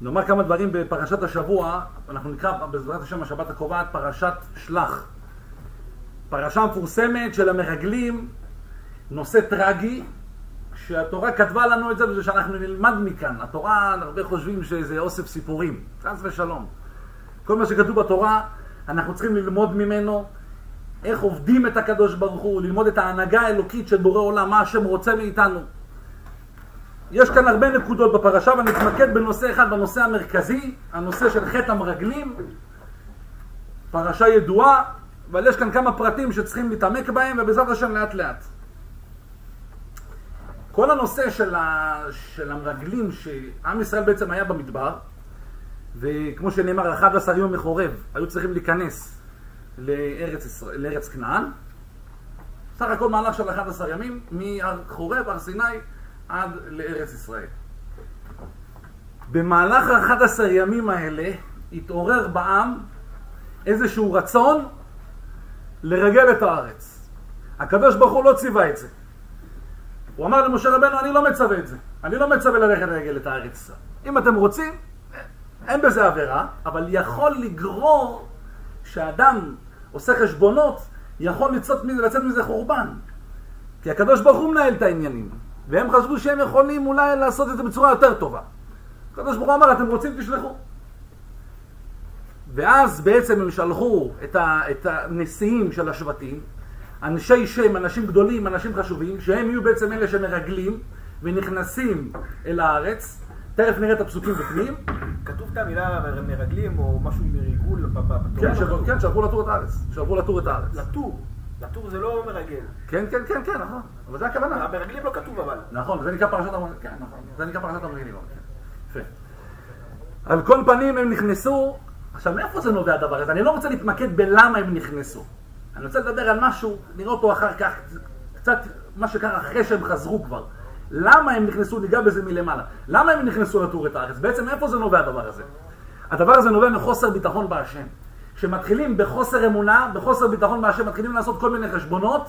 נאמר כמה דברים בפרשת השבוע, אנחנו נקרא בעזרת השם השבת הקרובה פרשת שלח. פרשה מפורסמת של המרגלים, נושא טרגי, שהתורה כתבה לנו את זה וזה שאנחנו נלמד מכאן. התורה, הרבה חושבים שזה אוסף סיפורים, חס ושלום. כל מה שכתוב בתורה, אנחנו צריכים ללמוד ממנו, איך עובדים את הקדוש ברוך הוא, ללמוד את ההנהגה האלוקית של בורא עולם, מה השם רוצה מאיתנו. יש כאן הרבה נקודות בפרשה, ואני אתמקד בנושא אחד, בנושא המרכזי, הנושא של חטא המרגלים. פרשה ידועה, אבל יש כאן כמה פרטים שצריכים להתעמק בהם, ובעזרת השם לאט לאט. כל הנושא של המרגלים, שעם ישראל בעצם היה במדבר, וכמו שנאמר, 11 יום מחורב, היו צריכים להיכנס לארץ כנען. סך הכל מהלך של 11 ימים, מחורב, הר סיני, עד לארץ ישראל. במהלך 11 ימים האלה, התעורר בעם איזשהו רצון לרגל את הארץ. הקדוש ברוך הוא לא ציווה את זה. הוא אמר למשה רבנו, אני לא מצווה את זה. אני לא מצווה ללכת לרגל את הארץ. אם אתם רוצים, אין בזה עבירה, אבל יכול לגרור שהאדם עושה חשבונות, יכול לצאת מזה חורבן. כי הקדוש ברוך הוא מנהל את העניינים, והם חשבו שהם יכולים אולי לעשות את זה בצורה יותר טובה. הקדוש ברוך הוא אמר, אתם רוצים תשלחו. ואז בעצם הם שלחו את הנשיאים של השבטים, אנשי שם, אנשים גדולים, אנשים חשובים, שהם יהיו בעצם אלה שמרגלים ונכנסים אל הארץ. תכף נראה את הפסוקים בפנים. כתוב את המילה מרגלים או משהו מריגול בתורה? כן, שלחו לטור את הארץ. שלחו לטור את הארץ. לטור זה לא מרגל. כן, נכון. אבל זה הכוונה. המרגלים לא כתוב אבל. נכון, זה נקרא פרשת המרגלים. כן, נכון. זה נקרא פרשת המרגלים. יפה. על כל פנים הם נכנסו. עכשיו, מאיפה זה נובע הדבר הזה? אני לא רוצה להתמקד בלמה הם נכנסו. אני רוצה לדבר על משהו, נראה אותו אחר כך, קצת מה שקרה אחרי שהם חזרו כבר. למה הם נכנסו, ניגע בזה מלמעלה. למה הם נכנסו לטור את הארץ? בעצם מאיפה זה נובע הדבר הזה? הדבר הזה נובע מחוסר ביטחון בהשם. כשמתחילים בחוסר אמונה, בחוסר ביטחון בהשם, מתחילים לעשות כל מיני חשבונות,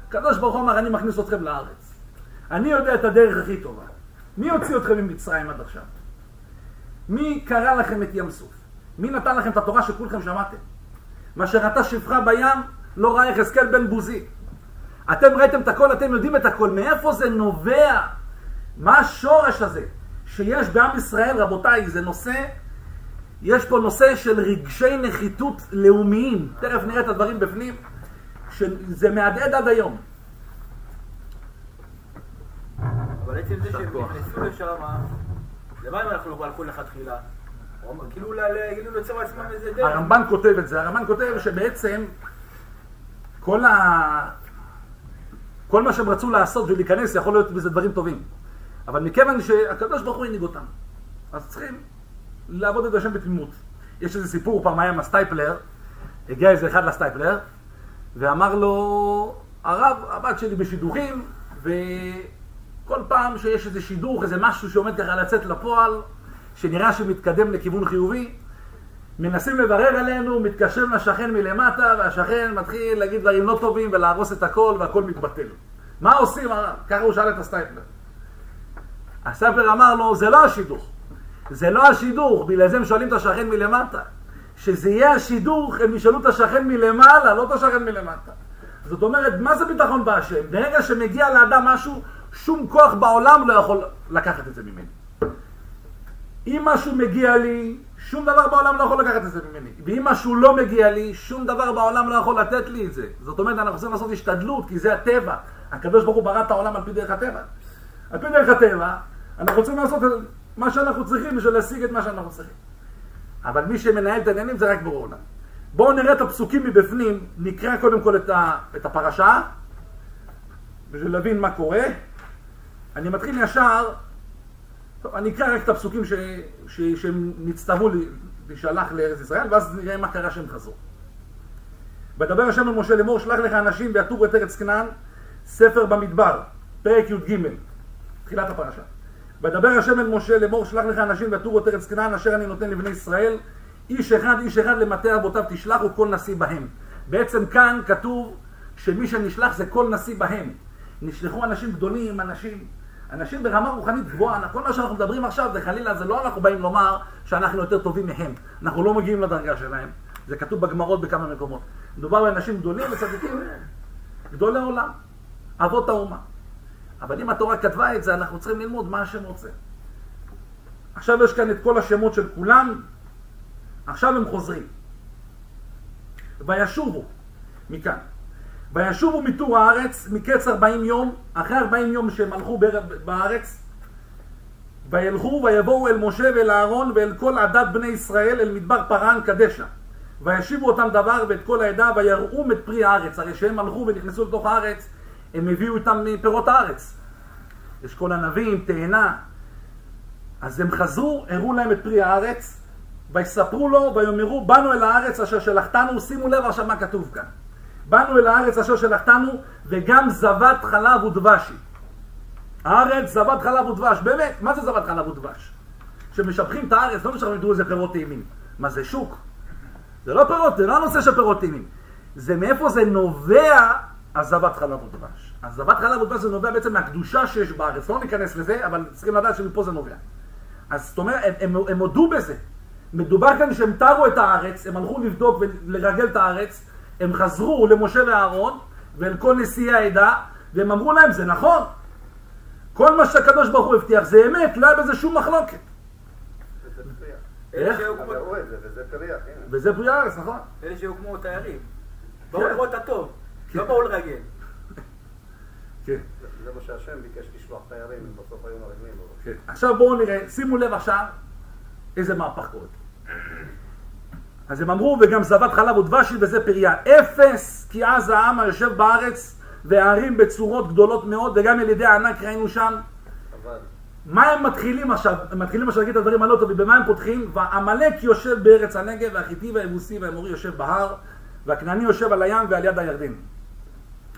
הקדוש ברוך הוא אמר, אני מכניס אתכם לארץ. אני יודע את הדרך הכי טובה. מי הוציא אתכם ממצרים עד עכשיו? מי קרא לכם את ים סוף? מי נתן לכם את התורה שכולכם שמעתם? מה שראתה שפחה בים, לא ראה יחזקאל בן בוזי. אתם ראיתם את הכל, אתם יודעים את הכל. מאיפה זה נובע? מה השורש הזה? שיש בעם ישראל, רבותיי, זה נושא, יש פה נושא של רגשי נחיתות לאומיים. תכף נראה את הדברים בפנים, שזה מהדהד עד היום. אבל עצם זה שהם נכנסו לשם, למה אם אנחנו לא בעל כל אחד תחילה? כאילו לצבע עצמם איזה דרך. הרמב"ן כותב את זה. הרמב"ן כותב שבעצם כל מה שהם רצו לעשות ולהיכנס יכול להיות בזה דברים טובים. אבל מכיוון שהקדוש ברוך הוא הנהיג אותם, אז צריכים לעבוד את השם בתמימות. יש איזה סיפור, פעם היה עם הסטייפלר, הגיע איזה אחד לסטייפלר, ואמר לו, הרב, הבת שלי בשידוכים, וכל פעם שיש איזה שידוך, איזה משהו שעומד ככה לצאת לפועל, שנראה שמתקדם לכיוון חיובי, מנסים לברר עלינו, מתקשרים לשכן מלמטה, והשכן מתחיל להגיד דברים לא טובים ולהרוס את הכל והכל מתבטל. מה עושים? ככה הוא שאל את הסטייפלר. הסטייפלר אמר לו, זה לא השידוך. זה לא השידוך, בגלל זה הם שואלים את השכן מלמטה. שזה יהיה השידוך, הם ישאלו את השכן מלמעלה, לא את השכן מלמטה. זאת אומרת, מה זה ביטחון בהשם? ברגע שמגיע לאדם משהו, שום כוח בעולם לא יכול לקחת את זה ממני. אם משהו מגיע לי, שום דבר בעולם לא יכול לקחת את זה ממני. ואם משהו לא מגיע לי, שום דבר בעולם לא יכול לתת לי את זה. זאת אומרת, אנחנו צריכים לעשות השתדלות, כי זה הטבע. הקדוש ברוך הוא ברא את העולם על פי דרך הטבע. על פי דרך הטבע, אנחנו צריכים לעשות מה שאנחנו צריכים בשביל להשיג את מה שאנחנו צריכים. אבל מי שמנהל את העניינים זה רק בורא עולם. בואו נראה את הפסוקים מבפנים, נקרא קודם כל את הפרשה, בשביל להבין מה קורה. אני מתחיל ישר, אני אקרא רק את הפסוקים שהם נצטוו להישלח לארץ ישראל, ואז נראה מה קרה שהם חזרו. ודבר השם אל משה לאמור, שלח לך אנשים ויתורו את ארץ כנען, ספר במדבר, פרק י"ג, תחילת הפרשה. ודבר השם אל משה לאמור, שלח לך אנשים ויתורו את ארץ כנען, אשר אני נותן לבני ישראל, איש אחד למטה אבותיו תשלחו כל נשיא בהם. בעצם כאן כתוב שמי שנשלח זה כל נשיא בהם. נשלחו אנשים גדולים, אנשים ברמה רוחנית גבוהה, כל מה שאנחנו מדברים עכשיו זה חלילה, זה לא אנחנו באים לומר שאנחנו יותר טובים מהם. אנחנו לא מגיעים לדרגה שלהם. זה כתוב בגמרות בכמה מקומות. מדובר באנשים גדולים וצדיקים, גדולי עולם, אבות האומה. אבל אם התורה כתבה את זה, אנחנו צריכים ללמוד מה השם רוצה. עכשיו יש כאן את כל השמות של כולם, עכשיו הם חוזרים. וישובו, מכאן. וישובו מתור הארץ מקץ 40 יום, אחרי 40 יום שהם הלכו בארץ, וילכו ויבואו אל משה ואל אהרון ואל כל עדת בני ישראל אל מדבר פרן קדשה. וישיבו אותם דבר ואת כל העדה ויראום את פרי הארץ. הרי שהם הלכו ונכנסו לתוך הארץ, הם הביאו איתם מפירות הארץ. יש כל ענבים, תאנה. אז הם חזרו, הראו להם את פרי הארץ, ויספרו לו ויאמרו, באנו אל הארץ אשר שלחתנו. שימו לב עכשיו מה כתוב כאן. באנו אל הארץ אשר שלחתנו, וגם זבת חלב ודבש. הארץ זבת חלב ודבש. באמת, מה זה זבת חלב ודבש? כשמשבחים את הארץ, לא משבחים תראו איזה פירות טעימים. מה זה שוק? זה לא פירות, זה לא הנושא של פירות טעימים. זה מאיפה זה נובע הזבת חלב ודבש. הזבת חלב ודבש זה נובע בעצם מהקדושה שיש בארץ. לא ניכנס לזה, אבל צריכים לדעת שמפה זה נובע. אז זאת אומרת, הם הודו בזה. מדובר כאן שהם תרו את הארץ, הם הלכו לבדוק ולרגל את הארץ, הם חזרו למשה ואהרון ואל כל נשיאי העדה, והם אמרו להם, זה נכון. כל מה שהקדוש ברוך הוא הבטיח, זה אמת, לא היה בזה שום מחלוקת. איך? וזה פרי הארץ, נכון? אלה שהוקמו תיירים. באו לראות הטוב, לא באו לרגל. כן. זה מה שהשם ביקש לשלוח תיירים בסוף היום הרגלים. עכשיו בואו נראה, שימו לב עכשיו איזה מהפך קורה. אז הם אמרו, וגם זבת חלב ודבש וזה פריה. אפס כי אז העם היושב בארץ והערים בצורות גדולות מאוד, וגם ילידי הענק ראינו שם. מה הם מתחילים עכשיו? הם מתחילים עכשיו להגיד את הדברים הלא טובים. במה הם פותחים? והעמלק יושב בארץ הנגב, והחיתי והיבוסי והאמורי יושב בהר, והכנעני יושב על הים ועל יד הירדן.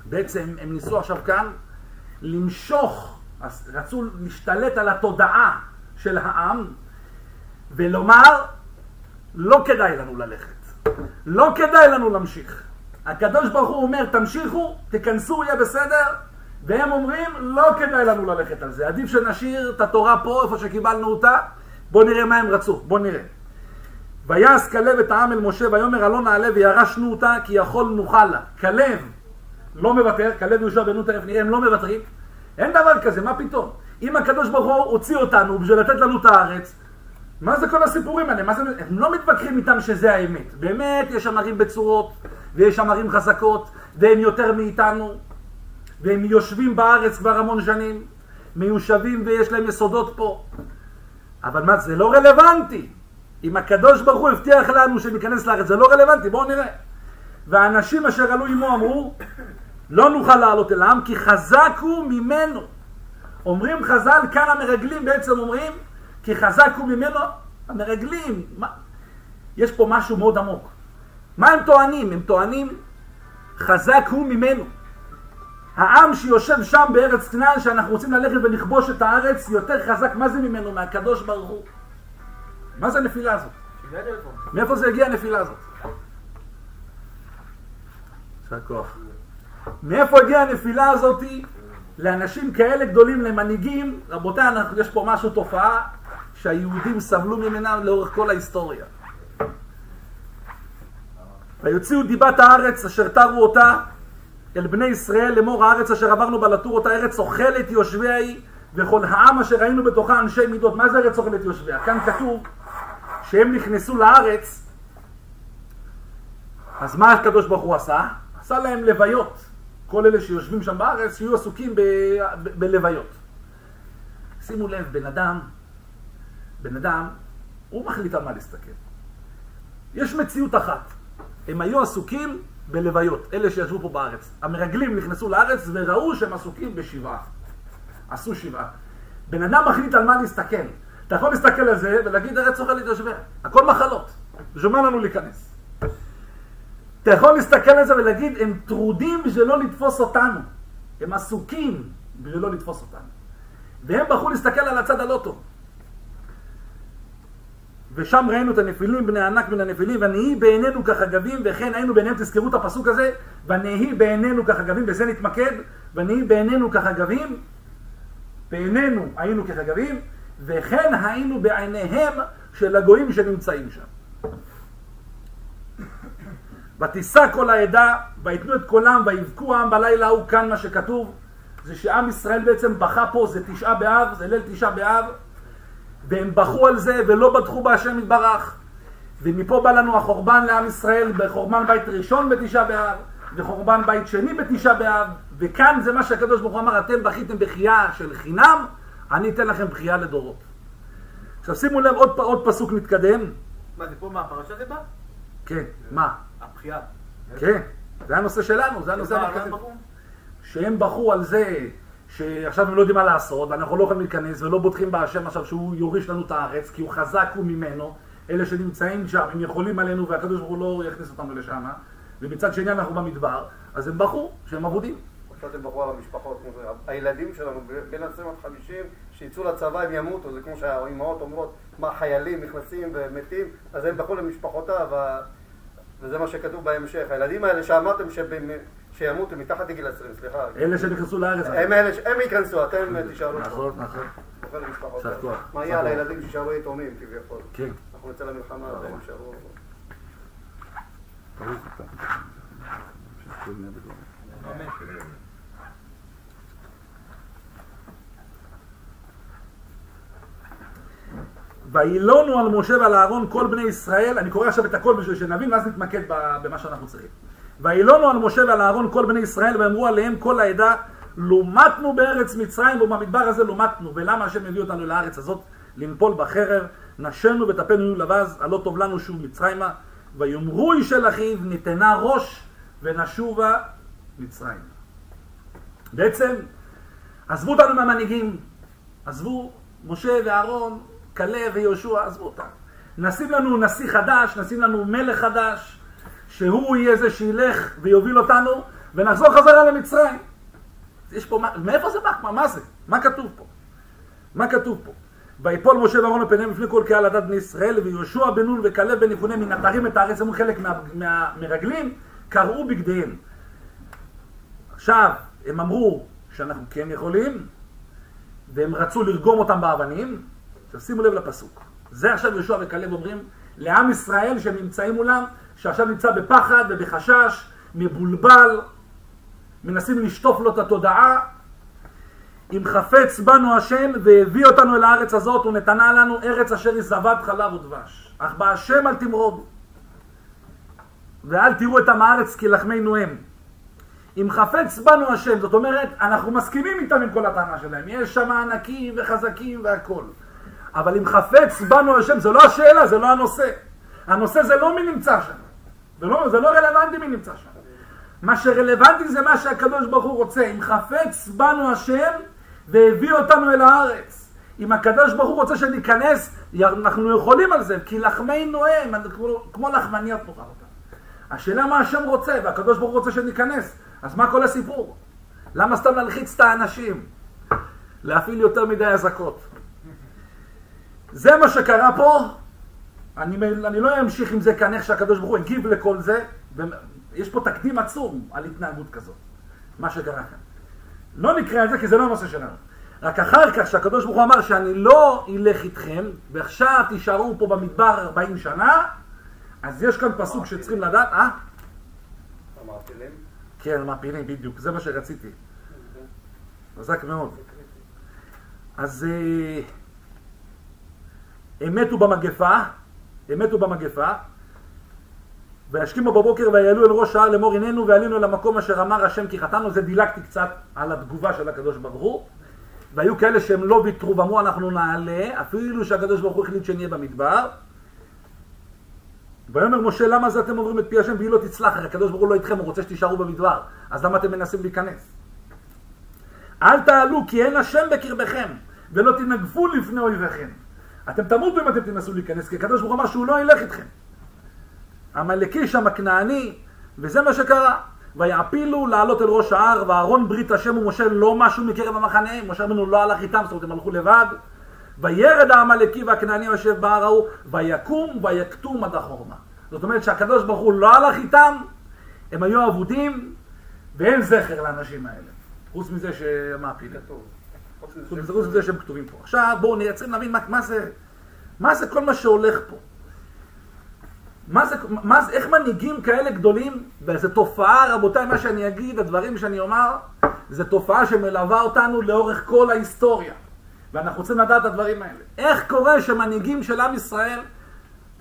בעצם הם ניסו עכשיו כאן למשוך, רצו להשתלט על התודעה של העם, ולומר, לא כדאי לנו ללכת. לא כדאי לנו להמשיך. הקדוש ברוך הוא אומר, תמשיכו, תיכנסו, יהיה בסדר, והם אומרים, לא כדאי לנו ללכת על זה. עדיף שנשאיר את התורה פה, איפה שקיבלנו אותה. בואו נראה מה הם רצו. בואו נראה. ויעש כלב את העם אל משה, ויאמר עלה נעלה וירשנו אותה, כי יכול נוכל לה. כלב לא מוותר, כלב יהושע בן נון, תכף נראה, הם לא מוותרים. אין דבר כזה, מה פתאום? אם הקדוש ברוך הוא הוציא אותנו בשביל לתת לנו את הארץ, מה זה כל הסיפורים האלה? הם לא מתווכחים איתם שזה האמת. באמת יש שם ערים בצורות, ויש שם ערים חזקות, והם יותר מאיתנו, והם יושבים בארץ כבר המון שנים, מיושבים ויש להם יסודות פה. אבל מה, זה לא רלוונטי. אם הקדוש ברוך הוא הבטיח לנו שניכנס לארץ, זה לא רלוונטי, בואו נראה. והאנשים אשר עלו עמו אמרו, לא נוכל לעלות אל העם, כי חזק הוא ממנו. אומרים חז"ל, כאן המרגלים בעצם אומרים, כי חזק הוא ממנו, המרגלים. יש פה משהו מאוד עמוק. מה הם טוענים? הם טוענים, חזק הוא ממנו. העם שיושב שם בארץ כנען, שאנחנו רוצים ללכת ולכבוש את הארץ, יותר חזק, מה זה ממנו? מהקדוש ברוך הוא. מה זה הנפילה הזאת? מאיפה זה הגיע הנפילה הזאת? שכוח. מאיפה הגיעה הנפילה הזאת לאנשים כאלה גדולים, למנהיגים? רבותיי, יש פה משהו, תופעה שהיהודים סבלו ממנה לאורך כל ההיסטוריה. ויוציאו דיבת הארץ אשר תרו אותה אל בני ישראל לאמור, הארץ אשר עברנו בה לתור אותה ארץ אוכלת יושביה היא, וכל העם אשר ראינו בתוכה אנשי מידות. מה זה ארץ אוכלת יושביה? כאן כתוב שהם נכנסו לארץ, אז מה הקדוש ברוך הוא עשה? עשה להם לוויות. כל אלה שיושבים שם בארץ שיהיו עסוקים בלוויות. שימו לב, בן אדם, הוא מחליט על מה להסתכל. יש מציאות אחת. הם היו עסוקים בלוויות, אלה שישבו פה בארץ. המרגלים נכנסו לארץ וראו שהם עסוקים בשבעה. עשו שבעה. בן אדם מחליט על מה להסתכל. אתה יכול להסתכל על זה ולהגיד, ארץ אוכלת יושביה. הכל מחלות. ז'ומן לנו להיכנס. אתה יכול להסתכל על זה ולהגיד, הם טרודים בשביל לא לתפוס אותנו. הם עסוקים בשביל לא לתפוס אותנו. והם בחרו להסתכל על הצד הלא טוב. ושם ראינו את הנפילים, בני הענק מן הנפילים, ונהי בעינינו כחגבים, וכן היינו בעיניהם, תזכרו את הפסוק הזה, ונהי בעינינו כחגבים, בזה נתמקד, ונהי בעינינו כחגבים, בעינינו היינו כחגבים, וכן היינו בעיניהם של הגויים שנמצאים שם. ותישא כל העדה, ויתנו את קולם, ויבכו העם בלילה ההוא. כאן מה שכתוב, זה שעם ישראל בעצם בכה פה, זה תשעה באב, זה ליל תשעה באב, והם בכו על זה ולא בטחו בהשם יתברך. ומפה בא לנו החורבן לעם ישראל, בחורבן בית ראשון בתשעה באב, וחורבן בית שני בתשעה באב, וכאן זה מה שהקדוש ברוך הוא אמר, אתם בכיתם בכייה של חינם, אני אתן לכם בכייה לדורות. עכשיו שימו לב, עוד פסוק מתקדם. מה, זה פה מהפרשה זה בא? כן, מה? הבכייה. כן, זה הנושא שלנו, זה הנושא המרכזי. שהם בכו על זה שעכשיו הם לא יודעים מה לעשות, ואנחנו לא יכולים להיכנס ולא בוטחים בהשם עכשיו שהוא יוריש לנו את הארץ, כי הוא חזק הוא ממנו, אלה שנמצאים שם, הם יכולים עלינו והקדוש ברוך הוא לא יכניס אותנו לשם, ומצד שני אנחנו במדבר, אז הם בכו שהם עבודים. עכשיו אתם בכו על המשפחות, הילדים שלנו בין 20 עד 50 שיצאו לצבא הם ימותו, זה כמו שהאימהות אומרות, מה חיילים נכנסים ומתים, אז הם בכו למשפחותיו, וזה מה שכתוב בהמשך. הילדים האלה שאמרתם שימותו מתחת לגיל 20, סליחה. אלה שנכנסו לארץ. הם ייכנסו, אתם תישארו. נכון. בכו למשפחותיו. מה יהיה על הילדים שישארו יתומים כביכול? כן. אנחנו נצא למלחמה והם יישארו. וילונו על משה ועל אהרון כל בני ישראל, אני קורא עכשיו את הכל בשביל שנבין ואז נתמקד במה שאנחנו צריכים. וילונו על משה ועל אהרון כל בני ישראל ואמרו עליהם כל העדה, לומתנו בארץ מצרים ובמדבר הזה לומתנו. ולמה השם מביא אותנו לארץ הזאת? לנפול בחרב, נשנו וטפנו יהיו לבז, הלא טוב לנו שוב מצרימה. ויאמרו איש אל אחיו נתנה ראש ונשובה מצרים. בעצם עזבו אותנו מהמנהיגים, עזבו משה ואהרון, כלב ויהושע, עזבו אותם. נשים לנו נשיא חדש, נשים לנו מלך חדש, שהוא יהיה זה שילך ויוביל אותנו, ונחזור חזרה למצרים. יש פה, מאיפה זה בא? מה זה? מה כתוב פה? מה כתוב פה? ויפול משה ואהרון לפניהם לפני כל קהל עדת בני ישראל, ויהושע בן נון וכלב בן יפונה מן התרים את הארץ, הם חלק מהמרגלים, קראו בגדיהם. עכשיו, הם אמרו שאנחנו כן יכולים, והם רצו לרגום אותם באבנים. עכשיו שימו לב לפסוק. זה עכשיו יהושע וכלב אומרים לעם ישראל שהם נמצאים מולם, שעכשיו נמצא בפחד ובחשש, מבולבל, מנסים לשטוף לו את התודעה. אם חפץ בנו השם והביא אותנו אל הארץ הזאת ונתנה לנו ארץ אשר היא זבת חלב ודבש. אך בהשם אל תמרודו ואל תראו את עם הארץ כי לחמנו הם. אם חפץ בנו השם, זאת אומרת אנחנו מסכימים איתם עם כל הטענה שלהם, יש שם ענקים וחזקים והכל, אבל אם חפץ בנו השם, זה לא השאלה, זה לא הנושא. הנושא זה לא מי נמצא שם, זה לא רלוונטי מי נמצא שם. מה שרלוונטי זה מה שהקדוש ברוך הוא רוצה. אם חפץ בנו השם והביא אותנו אל הארץ, אם הקדוש ברוך הוא רוצה שניכנס, אנחנו יכולים על זה, כי לחמנו הם, כמו לחמניות נאכל אותם. השאלה מה השם רוצה, והקדוש ברוך הוא רוצה שניכנס, אז מה כל הסיפור? למה סתם להלחיץ את האנשים? להפעיל יותר מדי הזקות. זה מה שקרה פה. אני לא אמשיך עם זה כאן איך שהקדוש ברוך הוא הגיב לכל זה, יש פה תקדים עצום על התנהגות כזאת, מה שקרה כאן. לא נקרא את זה כי זה לא הנושא שלנו. רק אחר כך שהקדוש ברוך הוא אמר שאני לא אלך איתכם, ועכשיו תישארו פה במדבר 40 שנה, אז יש כאן פסוק שצריכים לדעת, המעפילים? כן, המעפילים, בדיוק, זה מה שרציתי. חזק מאוד. אז הם מתו במגפה, וישכימו בבוקר ויעלו אל ראש ההר לאמור הננו ועלינו אל המקום אשר אמר השם כי חטאנו. זה דילגתי קצת על התגובה של הקדוש ברוך הוא, והיו כאלה שהם לא ויתרו ואמרו אנחנו נעלה אפילו שהקדוש ברוך הוא החליט שנהיה במדבר. ויאמר משה למה זה אתם עוברים את פי השם והיא לא תצלח, הקדוש ברוך הוא לא איתכם, הוא רוצה שתישארו במדבר, אז למה אתם מנסים להיכנס? אל תעלו כי אין השם בקרבכם ולא תנגפו לפני אויביכם. אתם תמותו אם אתם תנסו להיכנס, כי הקדוש ברוך הוא אמר שהוא לא ילך איתכם. המלאקי שם הכנעני, וזה מה שקרה. ויעפילו לעלות אל ראש ההר, ואהרון ברית השם ומשה לא משהו מקרב המחנה, משה רבנו לא הלך איתם, זאת אומרת הם הלכו לבד. וירד המלאקי והכנעני יושב בהר ההוא, ויקום ויקטום עד החורמה. זאת אומרת שהקדוש ברוך הוא לא הלך איתם, הם היו עבודים, ואין זכר לאנשים האלה. חוץ מזה שמעפיל. חוץ מזה שהם כתובים פה. עכשיו בואו צריכים להבין מה זה כל מה שהולך פה. איך מנהיגים כאלה גדולים, וזו תופעה, רבותיי, מה שאני אגיד, הדברים שאני אומר, זו תופעה שמלווה אותנו לאורך כל ההיסטוריה. ואנחנו רוצים לדעת את הדברים האלה. איך קורה שמנהיגים של עם ישראל,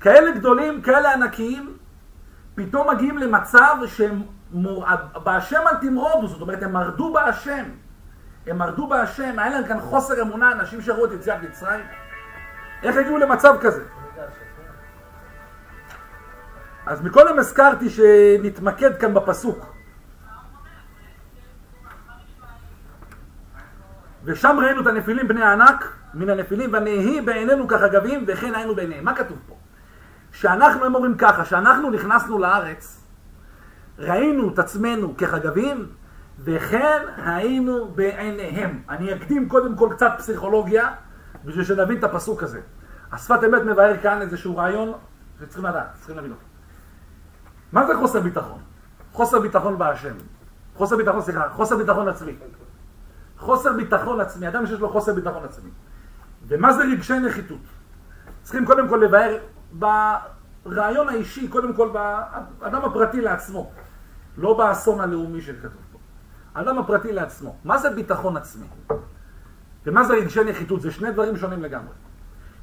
כאלה גדולים, כאלה ענקיים, פתאום מגיעים למצב שהם בהשם אל תמרודו, זאת אומרת, הם מרדו בהשם. הם מרדו בהשם, היה להם כאן חוסר אמונה, אנשים שראו את יציאת מצרים. איך הגיעו למצב כזה? אז מקודם הזכרתי שנתמקד כאן בפסוק. ושם ראינו את הנפילים בני הענק, מן הנפילים, ונהי בעינינו כחגבים, וכן היינו בעיניהם. מה כתוב פה? שאנחנו, הם אומרים ככה, שאנחנו נכנסנו לארץ, ראינו את עצמנו כחגבים, וכן היינו בעיניהם. אני אקדים קודם כל קצת פסיכולוגיה, בשביל שנבין את הפסוק הזה. השפת אמת מבאר כאן איזשהו רעיון שצריכים לדעת, צריכים להבין אותו. מה זה חוסר ביטחון? חוסר ביטחון בהשם. חוסר ביטחון עצמי. חוסר ביטחון עצמי, אדם שיש לו חוסר ביטחון עצמי. ומה זה רגשי נחיתות? צריכים קודם כל לבאר ברעיון האישי, קודם כל באדם הפרטי לעצמו. לא באסון הלאומי שכתוב פה. האדם הפרטי לעצמו. מה זה ביטחון עצמי? ומה זה רגשי נחיתות? זה שני דברים שונים לגמרי.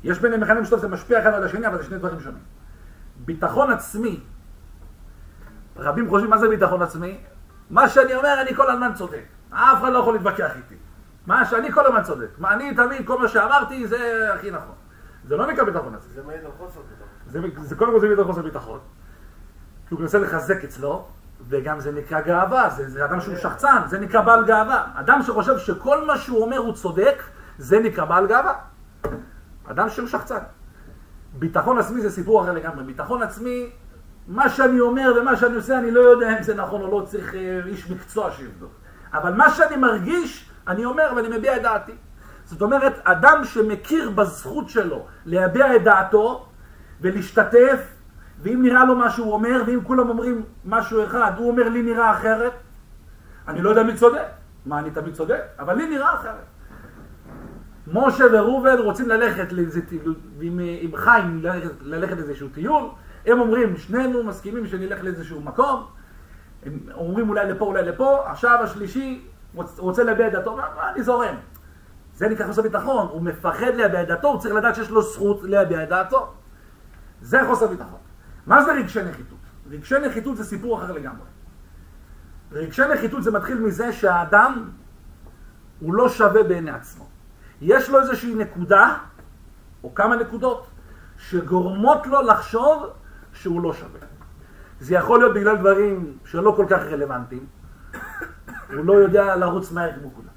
יש ביניהם מכנים משותף, זה משפיע אחד על השני, אבל זה שני דברים שונים. ביטחון עצמי, רבים חושבים מה זה ביטחון עצמי? מה שאני אומר, אני כל הזמן צודק. אף אחד לא יכול להתווכח איתי. מה שאני כל הזמן צודק. אני תמיד, כל מה שאמרתי, זה הכי נכון. זה לא נקרא ביטחון עצמי. זה מעיד על חוסר ביטחון. זה קודם כל זה מעיד על חוסר ביטחון. כי הוא מנסה לחזק אצלו, וגם זה נקרא גאווה. זה אדם שהוא שחצן, זה נקרא בעל גאווה. אדם שחושב שכל מה שהוא אומר הוא צודק, זה נקרא בעל גאווה. אדם שהוא שחצן. ביטחון עצמי זה סיפור אחר לגמרי. ביטחון עצמי, מה שאני אומר ומה שאני עושה, אני לא יודע אם זה נכון או לא, צריך איש מקצוע שיבדוק. אבל מה שאני מרגיש, אני אומר ואני מביע את דעתי. זאת אומרת, אדם שמכיר בזכות שלו להביע את דעתו ולהשתתף, ואם נראה לו מה שהוא אומר, ואם כולם אומרים משהו אחד, הוא אומר לי נראה אחרת, אני לא יודע מי צודק. מה, אני תמיד צודק? אבל לי נראה אחרת. משה וראובן רוצים ללכת עם חיים, ללכת לאיזשהו טיול, הם אומרים, שנינו מסכימים שנלך לאיזשהו מקום, הם אומרים אולי לפה, אולי לפה, עכשיו השלישי רוצה להביע את דעתו, אני זורם. זה נקרא חוסר ביטחון, הוא מפחד להביע את דעתו, הוא צריך לדעת שיש לו זכות להביע את דעתו. זה חוסר ביטחון. מה זה רגשי נחיתות? רגשי נחיתות זה סיפור אחר לגמרי. רגשי נחיתות זה מתחיל מזה שהאדם הוא לא שווה בעיני עצמו. יש לו איזושהי נקודה, או כמה נקודות, שגורמות לו לחשוב שהוא לא שווה. זה יכול להיות בגלל דברים שלא כל כך רלוונטיים. הוא לא יודע לרוץ מהר כמו כולם.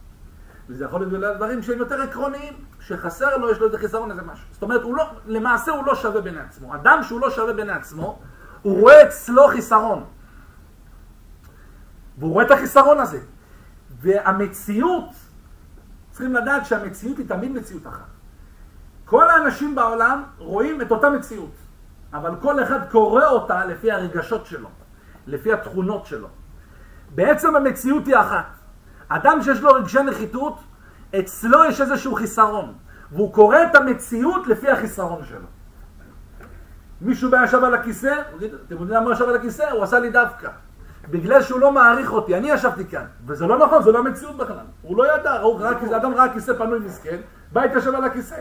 וזה יכול להיות בגלל דברים שהם יותר עקרוניים, שחסר לו, יש לו איזה חיסרון, איזה משהו. זאת אומרת, למעשה הוא לא שווה בעיני עצמו. אדם שהוא לא שווה בעיני עצמו, הוא רואה אצלו חיסרון. והוא רואה את החיסרון הזה. והמציאות, צריכים לדעת שהמציאות היא תמיד מציאות אחת. כל האנשים בעולם רואים את אותה מציאות, אבל כל אחד קורא אותה לפי הרגשות שלו, לפי התכונות שלו. בעצם המציאות היא אחת. אדם שיש לו רגשי נחיתות, אצלו יש איזשהו חיסרון, והוא קורא את המציאות לפי החיסרון שלו. מישהו ישב על הכיסא, אתם יודעים למה הוא ישב על הכיסא? הוא עשה לי דווקא. בגלל שהוא לא מעריך אותי, אני ישבתי כאן, וזה לא נכון, זה לא המציאות בכלל. הוא לא ידע, אדם ראה כיסא פנוי מסכן, בית ישב על הכיסא.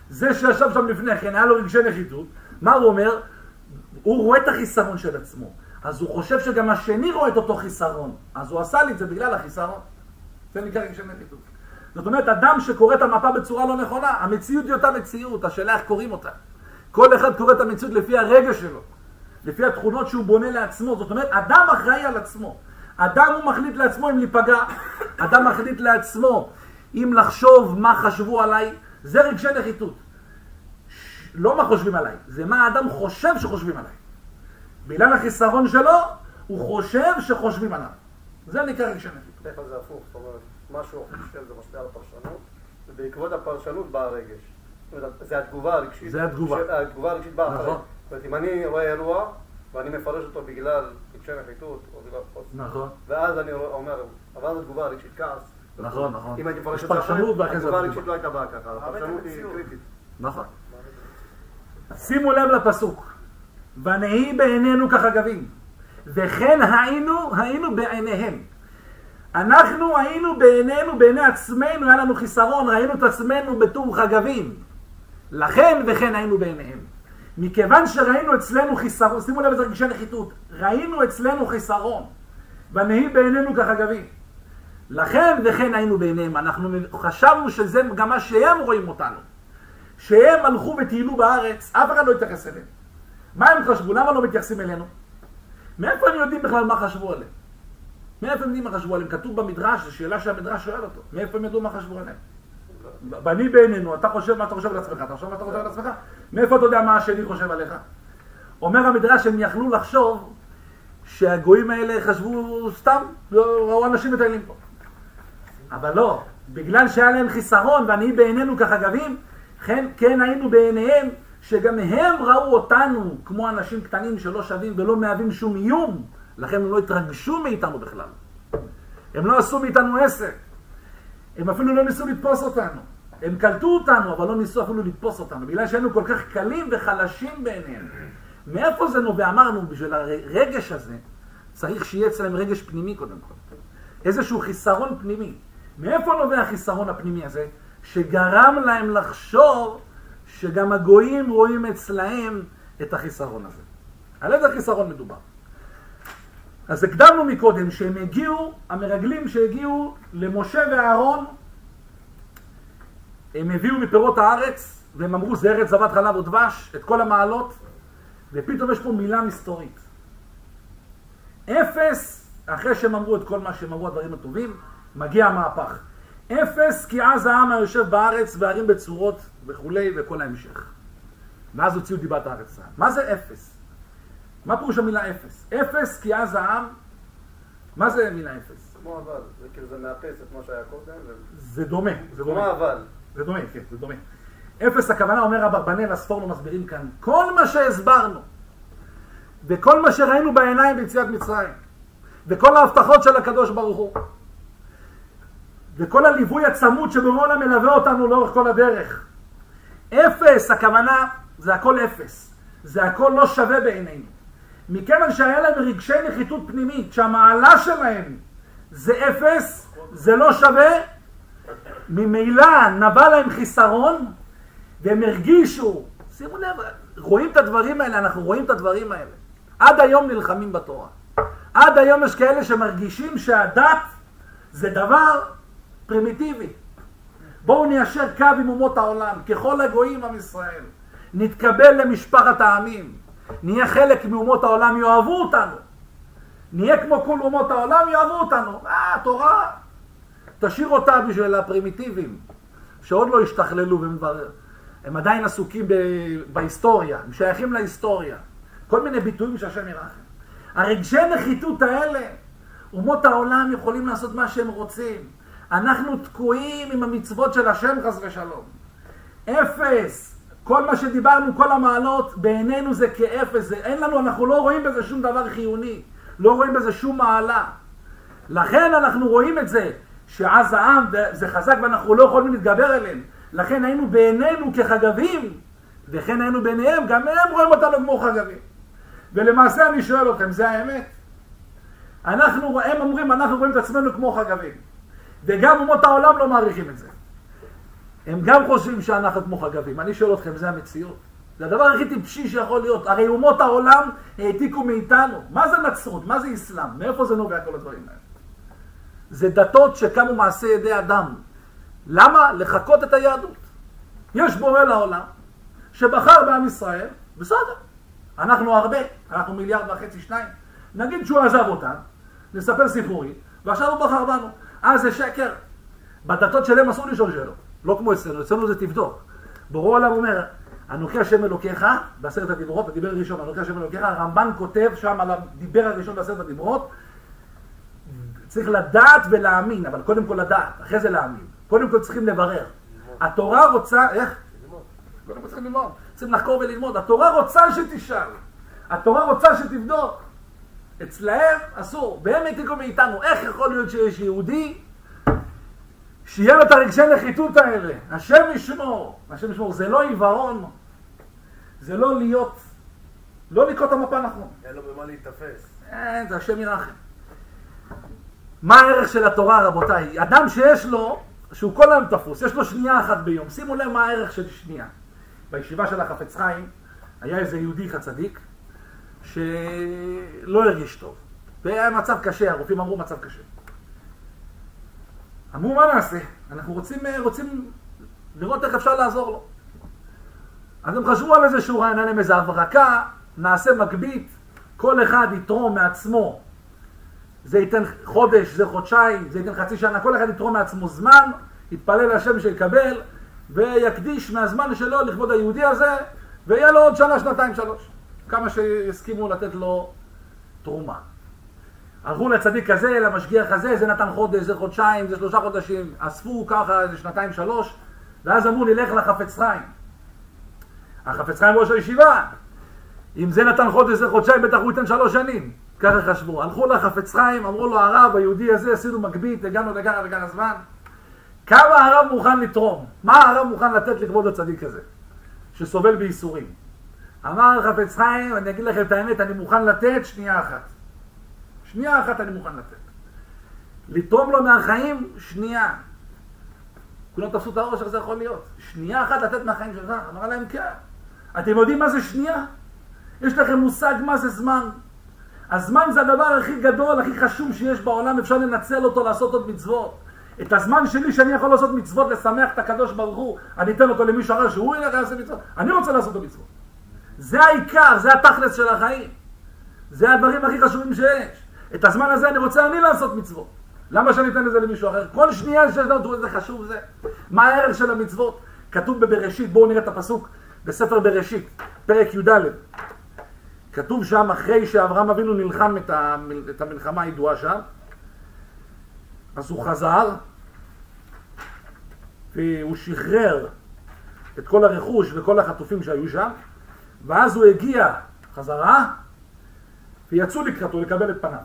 זה שישב שם לפני כן, היה לו רגשי נחיתות, מה הוא אומר? הוא רואה את החיסרון של עצמו. אז הוא חושב שגם השני רואה את אותו חיסרון. אז הוא עשה לי את זה בגלל החיסרון. זה נקרא רגשי נחיתות. זאת אומרת, אדם שקורא את המפה בצורה לא נכונה, המציאות היא אותה מציאות, השאלה איך קוראים אותה. כל אחד קורא את המציאות לפי הרגש שלו, לפי התכונות שהוא בונה לעצמו. זאת אומרת, אדם אחראי על עצמו. אדם הוא מחליט לעצמו אם להיפגע. אדם מחליט לעצמו אם לחשוב מה חשבו עליי. זה רגשי נחיתות. לא מה חושבים עליי, זה מה האדם חושב שחושבים עליי. בגלל החיסרון שלו, הוא חושב שחושבים עליו. זה נקרא רגשי נחיתות. בדרך כלל זה הפוך, זאת אומרת, מה שהוא חושב זה משפיע על הפרשנות, ובעקבות הפרשנות בא הרגש. זאת אומרת, זה התגובה הרגשית. זה התגובה. התגובה הרגשית באה אחרי. נכון. זאת אומרת, אם אני רואה אירוע, ואני מפרש אותו בגלל רגשי נחיתות, או בגלל חוסר. נכון. ואז אני אומר, אבל התגובה הרגשית כעס, נכון, נכון. אם הייתי מפרש יש את זה פרשנות ואחרי זה התגובה התגובה. הרגשית לא הייתה באה ככה, הפרשנות היא המציאות. קריטית. נכון. שימו לב לפסוק. ונהי בעינינו כחגבים, וכן היינו בעיניהם. אנחנו היינו בעינינו, בעיני עצמנו, היה לנו חיסרון, ראינו את עצמנו בתור חגבים. לכן וכן היינו בעיניהם. מכיוון שראינו אצלנו חיסרון, שימו לב איזה רגשי נחיתות, ראינו אצלנו חיסרון, ונהי בעינינו כחגבים. לכן וכן היינו בעיניהם. אנחנו חשבנו שזה גם מה שהם רואים אותנו. שהם הלכו וטיילו בארץ, אף אחד לא התייחס אליהם. מה הם חשבו? למה לא מתייחסים אלינו? מאיפה הם יודעים בכלל מה חשבו עליהם? מאיפה הם יודעים מה חשבו עליהם? כתוב במדרש, זו שאלה שהמדרש שואל אותו. מאיפה הם ידעו מה חשבו עליהם? בני בעינינו, אתה חושב מה אתה חושב על עצמך, אתה חושב מה אתה חושב על עצמך? מאיפה אתה יודע מה השני חושב עליך? אומר המדרש שהם יכלו לחשוב שהגויים האלה חשבו סתם, ראו אנשים מטיילים פה. אבל לא, בגלל שהיה להם חיסרון ואני בעינינו כחגבים, כן היינו בעיניהם שגם הם ראו אותנו כמו אנשים קטנים שלא שווים ולא מהווים שום איום, לכן הם לא התרגשו מאיתנו בכלל. הם לא עשו מאיתנו עסק. הם אפילו לא ניסו לתפוס אותנו. הם קלטו אותנו, אבל לא ניסו אפילו לתפוס אותנו, בגלל שהיינו כל כך קלים וחלשים בעיניהם. מאיפה זה נובע? אמרנו, בשביל הרגש הזה, צריך שיהיה אצלם רגש פנימי קודם כל. איזשהו חיסרון פנימי. מאיפה נובע החיסרון הפנימי הזה? שגרם להם לחשוב שגם הגויים רואים אצלהם את החיסרון הזה. על איזה חיסרון מדובר? אז הקדמנו מקודם שהם הגיעו, המרגלים שהגיעו למשה ואהרון, הם הביאו מפירות הארץ, והם אמרו זה ארץ זבת חלב ודבש, את כל המעלות, ופתאום יש פה מילה מסתורית. אפס, אחרי שהם אמרו את כל מה שהם אמרו, הדברים הטובים, מגיע המהפך. אפס כי אז העם היושב בארץ וערים בצורות וכולי וכל ההמשך. ואז הוציאו דיבת הארץ. מה זה אפס? מה פירוש המילה אפס? אפס כי אז העם, מה זה מילה אפס? כמו אבל, זה כאילו זה מאפס את מה שהיה קודם. זה דומה, זה דומה. כמו אבל. זה דומה, כן, זה דומה. אפס הכוונה, אומר אברבנאל הספורנו מסבירים כאן, כל מה שהסברנו וכל מה שראינו בעיניים ביציאת מצרים וכל ההבטחות של הקדוש ברוך הוא וכל הליווי הצמוד שבורא מלווה אותנו לאורך כל הדרך. אפס, הכוונה, זה הכל אפס. זה הכל לא שווה בעינינו. מכיוון שהיה להם רגשי נחיתות פנימית, שהמעלה שלהם זה אפס, זה לא שווה, ממילא נבע להם חיסרון, והם הרגישו, שימו לב, רואים את הדברים האלה, אנחנו רואים את הדברים האלה. עד היום נלחמים בתורה. עד היום יש כאלה שמרגישים שהדת זה דבר פרימיטיבי. בואו ניישר קו עם אומות העולם, ככל הגויים עם ישראל. נתקבל למשפחת העמים. נהיה חלק מאומות העולם, יאהבו אותנו. נהיה כמו כל אומות העולם, יאהבו אותנו. התורה, תשאיר אותה בשביל הפרימיטיביים, שעוד לא השתכללו הם עדיין עסוקים בהיסטוריה, הם שייכים להיסטוריה. כל מיני ביטויים שהשם ירחם. הרגשי נחיתות האלה, אומות העולם יכולים לעשות מה שהם רוצים. אנחנו תקועים עם המצוות של השם חס ושלום. אפס. כל מה שדיברנו, כל המעלות, בעינינו זה כאפס. אין לנו, אנחנו לא רואים בזה שום דבר חיוני. לא רואים בזה שום מעלה. לכן אנחנו רואים את זה, שאז העם זה חזק ואנחנו לא יכולים להתגבר אליהם. לכן היינו בעינינו כחגבים, וכן היינו ביניהם, גם הם רואים אותנו כמו חגבים. ולמעשה אני שואל אתכם, זה האמת? הם אומרים, אנחנו רואים את עצמנו כמו חגבים. וגם אומות העולם לא מעריכים את זה. הם גם חושבים שאנחנו כמו חגבים. אני שואל אתכם, זה המציאות. זה הדבר הכי טיפשי שיכול להיות. הרי אומות העולם העתיקו מאיתנו. מה זה נצרות? מה זה אסלאם? מאיפה זה נובע כל הדברים האלה? זה דתות שקמו מעשה ידי אדם. למה? לחקות את היהדות. יש בורא לעולם שבחר בעם ישראל, בסדר. אנחנו הרבה, אנחנו 1.5 מיליארד, 2. נגיד שהוא עזב אותם, נספר סיפורי, ועכשיו הוא בחר בנו. זה שקר. בדתות שלהם אסור לשאול שאלות. לא כמו אצלנו, אצלנו זה תבדוק. בורא עולם אומר, אנוכי השם אלוקיך, בעשרת הדיברות, הדיבר הראשון, אנוכי השם אלוקיך, הרמב"ן כותב שם על הדיבר הראשון בעשרת הדיברות, צריך לדעת ולהאמין, אבל קודם כל לדעת, אחרי זה להאמין. קודם כל צריכים לברר. התורה רוצה, איך? קודם כל צריכים ללמוד. צריכים לחקור וללמוד. התורה רוצה שתשאל. התורה רוצה שתבדוק. אצלהם אסור. והם העתיקו מאיתנו. איך יכול להיות שיש יהודי שיהיה לו את הרגשי נחיתות האלה. השם ישמור. השם ישמור. זה לא עיוורון. זה לא להיות, לא לקרוא את המפה נכון. אין לו במה להתאפס. זה השם ירחם. מה הערך של התורה, רבותיי? אדם שיש לו, שהוא כל היום תפוס, יש לו שנייה אחת ביום. שימו לב מה הערך של שנייה. בישיבה של החפץ חיים, היה איזה יהודי צדיק, שלא הרגיש טוב. והיה מצב קשה, הרופאים אמרו מצב קשה. אמרו, מה נעשה? אנחנו רוצים לראות איך אפשר לעזור לו. אז הם חשבו על איזשהו רעיון, להם איזו הברקה, נעשה מקבית, כל אחד יתרום מעצמו. זה ייתן חודש, זה חודשיים, זה ייתן חצי שנה, כל אחד יתרום מעצמו זמן, יתפלל להשם שיקבל, ויקדיש מהזמן שלו לכבוד היהודי הזה, ויהיה לו עוד שנה, שנתיים, 3. כמה שיסכימו לתת לו תרומה. הלכו לצדיק הזה, למשגיח הזה, זה נתן חודש, זה חודשיים, זה 3 חודשים, אספו ככה, זה 2, 3, ואז אמרו, נלך לחפץ חיים. החפץ חיים ראש הישיבה, אם זה נתן חודש, זה חודשיים, בטח הוא ייתן 3 שנים. ככה חשבו. הלכו לחפץ חיים, אמרו לו, הרב, היהודי הזה, עשינו מקבית, הגענו לגרה וגרה זמן. כמה הרב מוכן לתרום? מה הרב מוכן לתת לכבוד הצדיק הזה, שסובל בייסורים? אמר החפץ חיים, אני אגיד לכם את האמת, אני מוכן לתת שנייה אחת. שנייה אחת אני מוכן לתת. לתרום לו מהחיים, שנייה. כולם תפסו את הראש, איך זה יכול להיות? שנייה אחת לתת מהחיים שלך? אמר להם, כן. אתם יודעים מה זה שנייה? יש לכם מושג מה זה זמן. הזמן זה הדבר הכי גדול, הכי חשוב שיש בעולם, אפשר לנצל אותו, לעשות עוד מצוות. את הזמן שלי שאני יכול לעשות מצוות, לשמח את הקדוש ברוך הוא, אני אתן אותו למישהו אחר שהוא ילך לעשות מצוות. אני רוצה לעשות את המצוות. זה העיקר, זה התכלס של החיים. זה הדברים הכי חשובים שיש. את הזמן הזה אני רוצה אני לעשות מצוות. למה שאני אתן את זה למישהו אחר? כל שנייה שיש לנו, זה חשוב זה. מה הערך של המצוות? כתוב בבראשית, בואו נראה את הפסוק בספר בראשית, פרק י"ד. כתוב שם, אחרי שאברהם אבינו נלחם את המלחמה הידועה שם, אז הוא חזר, והוא שחרר את כל הרכוש וכל החטופים שהיו שם, ואז הוא הגיע חזרה, ויצאו לקראתו לקבל את פניו.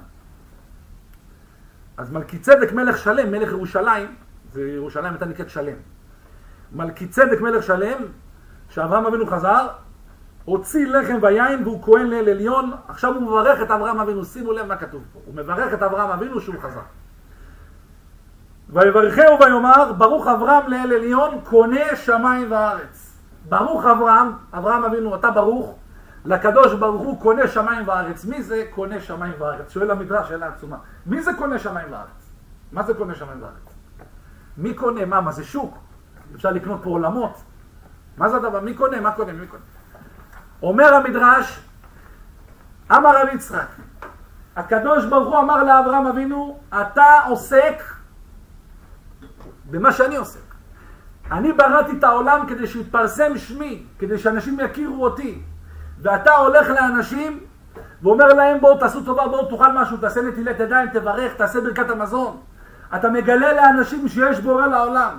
אז מלכי צדק מלך שלם, מלך ירושלים, זה ירושלים הייתה נקראת שלם. מלכי צדק מלך שלם, שאברהם אבינו חזר, הוציא לחם ויין והוא כהן לאל עליון. עכשיו הוא מברך את אברהם אבינו, שימו לב מה כתוב פה. הוא מברך את אברהם אבינו שהוא חזר. ויברכהו ויאמר, ברוך אברהם לאל עליון, קונה שמיים וארץ. ברוך אברהם, אברהם אבינו, אתה ברוך, לקדוש ברוך הוא קונה שמיים וארץ. מי זה קונה שמיים וארץ? שואל המדרש, שאלה עצומה. מי זה קונה שמיים וארץ? מה זה קונה שמיים וארץ? מי קונה? מה זה שוק? אפשר לקנות פה עולמות. מה זה הדבר? מי קונה? מה קונה? מי קונה? אומר המדרש, אמר רב יצחק, הקדוש ברוך הוא אמר לאברהם אבינו, אתה עוסק במה שאני עוסק. אני בראתי את העולם כדי שיתפרסם שמי, כדי שאנשים יכירו אותי. ואתה הולך לאנשים ואומר להם, בואו תעשו טובה, בואו תאכל משהו, תעשה נטילת ידיים, תברך, תעשה ברכת המזון. אתה מגלה לאנשים שיש בורא לעולם.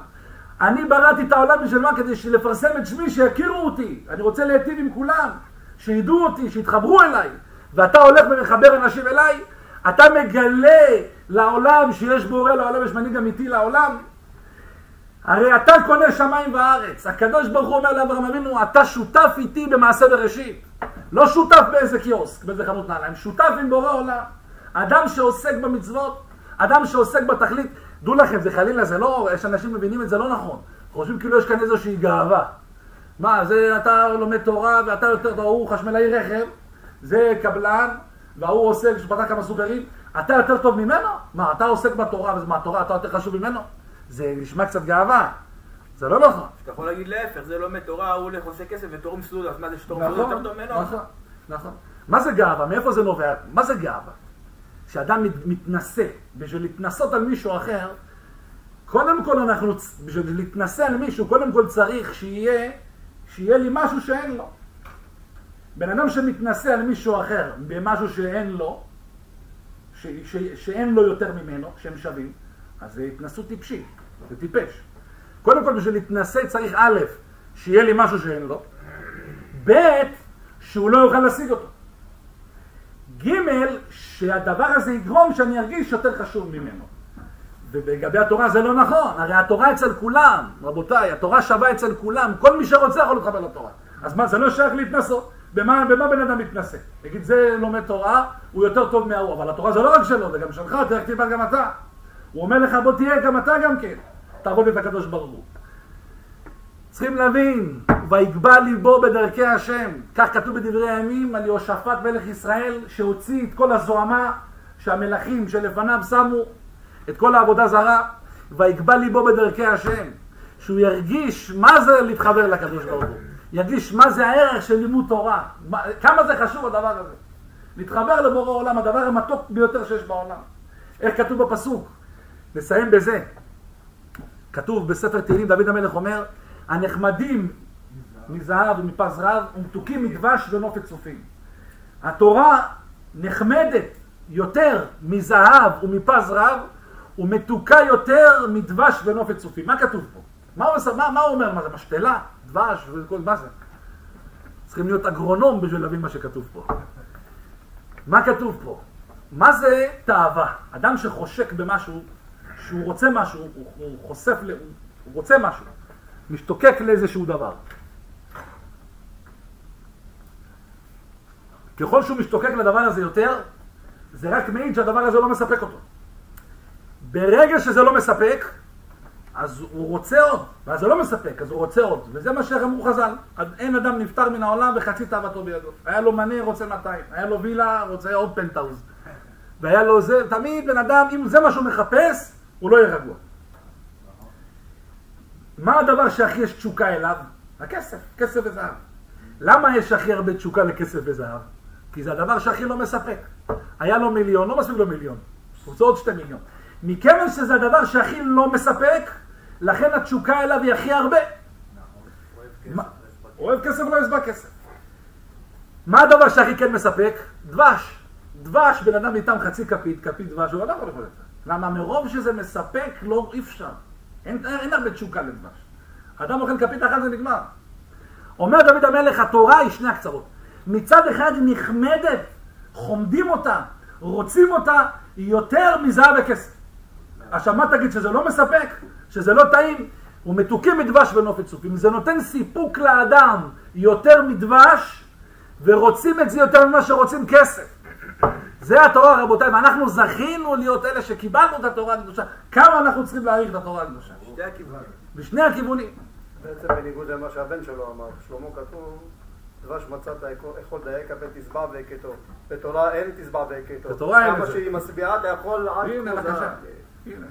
אני בראתי את העולם בשביל מה? כדי לפרסם את שמי, שיכירו אותי. אני רוצה להיטיב עם כולם, שידעו אותי, שיתחברו אליי. ואתה הולך ומחבר אנשים אליי, אתה מגלה לעולם שיש בורא לעולם, יש מנהיג אמיתי לעולם. הרי אתה קונה שמיים וארץ. הקדוש ברוך הוא אומר לאברהם אבינו, אתה שותף איתי במעשה בראשית. לא שותף באיזה קיוסק, באיזה חנות נעליים, שותף עם בורא עולם. אדם שעוסק במצוות, אדם שעוסק בתכלית. דעו לכם, זה חלילה, זה לא, יש אנשים מבינים את זה לא נכון. חושבים כאילו יש כאן איזושהי גאווה. מה, זה אתה לומד תורה ואתה יותר טוב, הוא חשמלאי רכב, זה קבלן, והוא עוסק, שפתח כמה סופרים, אתה יותר טוב ממנו? מה, אתה עוסק בתורה, ומה, התורה אתה יותר חשוב ממנו? זה נשמע קצת גאווה. זה לא נכון. אתה יכול להגיד להפך, זה לומד תורה, הוא הולך עושה כסף ותורם סעוד, אז מה זה שתורם סעוד יותר טוב ממנו? נכון, נכון. מה זה גאווה? מאיפה זה נובע? מה זה גאווה? שאדם מתנסה, בשביל להתנסות על מישהו אחר, קודם כל אנחנו, בשביל להתנסה על מישהו, קודם כל צריך שיהיה לי משהו שאין לו. בן אדם שמתנסה על מישהו אחר במשהו שאין לו, שאין לו יותר ממנו, שהם שווים, אז זה התנסות טיפשית, זה טיפש. קודם כל בשביל להתנסה צריך א', שיהיה לי משהו שאין לו, ב', שהוא לא יוכל להשיג אותו. ג', שהדבר הזה יגרום שאני ארגיש יותר חשוב ממנו. ולגבי התורה זה לא נכון, הרי התורה אצל כולם, רבותיי, התורה שווה אצל כולם, כל מי שרוצה יכול להתחבר לתורה. אז מה, זה לא שייך להתנסות? במה בן אדם מתנסה? תגיד, זה לומד תורה, הוא יותר טוב מההוא, אבל התורה זה לא רק שלו, זה גם שלך, תלך תלמד גם אתה. הוא אומר לך, בוא תהיה גם אתה גם כן, תעבוד את הקדוש ברוך הוא. צריכים להבין, ויגבה ליבו בדרכי השם, כך כתוב בדברי הימים על יהושפט מלך ישראל, שהוציא את כל הזוהמה שהמלכים שלפניו שמו, את כל העבודה זרה, ויגבה ליבו בדרכי השם, שהוא ירגיש מה זה להתחבר לקדוש ברוך הוא, ירגיש מה זה הערך של לימוד תורה, כמה זה חשוב הדבר הזה, להתחבר לבורא העולם, הדבר המתוק ביותר שיש בעולם. איך כתוב בפסוק? נסיים בזה. כתוב בספר תהילים, דוד המלך אומר, הנחמדים מזהב ומפז רב ומתוקים מדבש ונופת צופים. התורה נחמדת יותר מזהב ומפז רב ומתוקה יותר מדבש ונופת צופים. מה כתוב פה? מה הוא אומר? מה זה? משתלה? דבש? מה זה? צריכים להיות אגרונום בשביל להבין מה שכתוב פה. מה כתוב פה? מה זה תאווה? אדם שחושק במשהו, שהוא רוצה משהו, הוא חושף, הוא רוצה משהו, משתוקק לאיזשהו דבר. ככל שהוא משתוקק לדבר הזה יותר, זה רק מעיד שהדבר הזה לא מספק אותו. ברגע שזה לא מספק, אז הוא רוצה עוד, ואז זה לא מספק, אז הוא רוצה עוד. וזה מה שאמרו חז"ל, אין אדם נפטר מן העולם וחצי תאוותו בידו. היה לו מנה, רוצה 200, היה לו וילה, רוצה עוד פנטאוז. והיה לו זה, תמיד בן אדם, אם זה מה שהוא מחפש, הוא לא יהיה רגוע. מה הדבר שהכי יש תשוקה אליו? הכסף, כסף וזהב. למה יש הכי הרבה תשוקה לכסף וזהב? כי זה הדבר שהכי לא מספק. היה לו 1,000,000, לא מספיק לו 1,000,000. הוא רוצה עוד 2 מיליון. מכיוון שזה הדבר שהכי לא מספק, לכן התשוקה אליו היא הכי הרבה. אוהב כסף לא יסבע כסף. מה הדבר שהכי כן מספק? דבש. דבש, בן אדם ניתן חצי כפית דבש, הוא לא יכול לאכול את זה. למה? מרוב שזה מספק, לא אי אפשר. אין הרבה תשוקה לדבש. אדם אוכל כפית אחת זה נגמר. אומר דוד המלך, התורה היא שני הקצרות. מצד אחד היא נחמדת, חומדים אותה, רוצים אותה, היא יותר מזהב וכסף. עכשיו מה תגיד? שזה לא מספק, שזה לא טעים, הוא מתוקים מדבש ונופת צופים. זה נותן סיפוק לאדם יותר מדבש, ורוצים את זה יותר ממה שרוצים כסף. זה התורה, רבותיי, ואנחנו זכינו להיות אלה שקיבלנו את התורה הקדושה. כמה אנחנו צריכים להעריך את התורה הקדושה? בשני הכיוונים. בשני הכיוונים. בעצם בניגוד למה שהבן שלו אמר, שלמה כתוב, דבש מצאת יכול דייק ותשבע והכתו. בתורה אין תשבע והכתו. בתורה אין את כמה זה. שהיא משביעה, אתה יכול... הנה, בבקשה. הנה.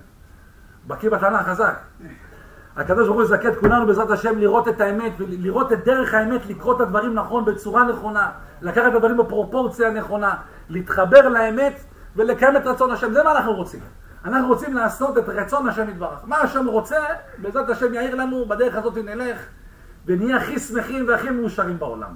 בקיא בתנ"ך חזק. הקדוש ברוך הוא יזכה את כולנו בעזרת השם לראות את האמת, לראות את דרך האמת, לקרוא את הדברים נכון בצורה נכונה, לקחת את הדברים בפרופורציה הנכונה, להתחבר לאמת ולקיים את רצון השם. זה מה אנחנו רוצים. אנחנו רוצים לעשות את רצון השם יתברך. מה השם רוצה, בעזרת השם יאיר לנו, בדרך הזאת נלך ונהיה הכי שמחים והכי מאושרים בעולם.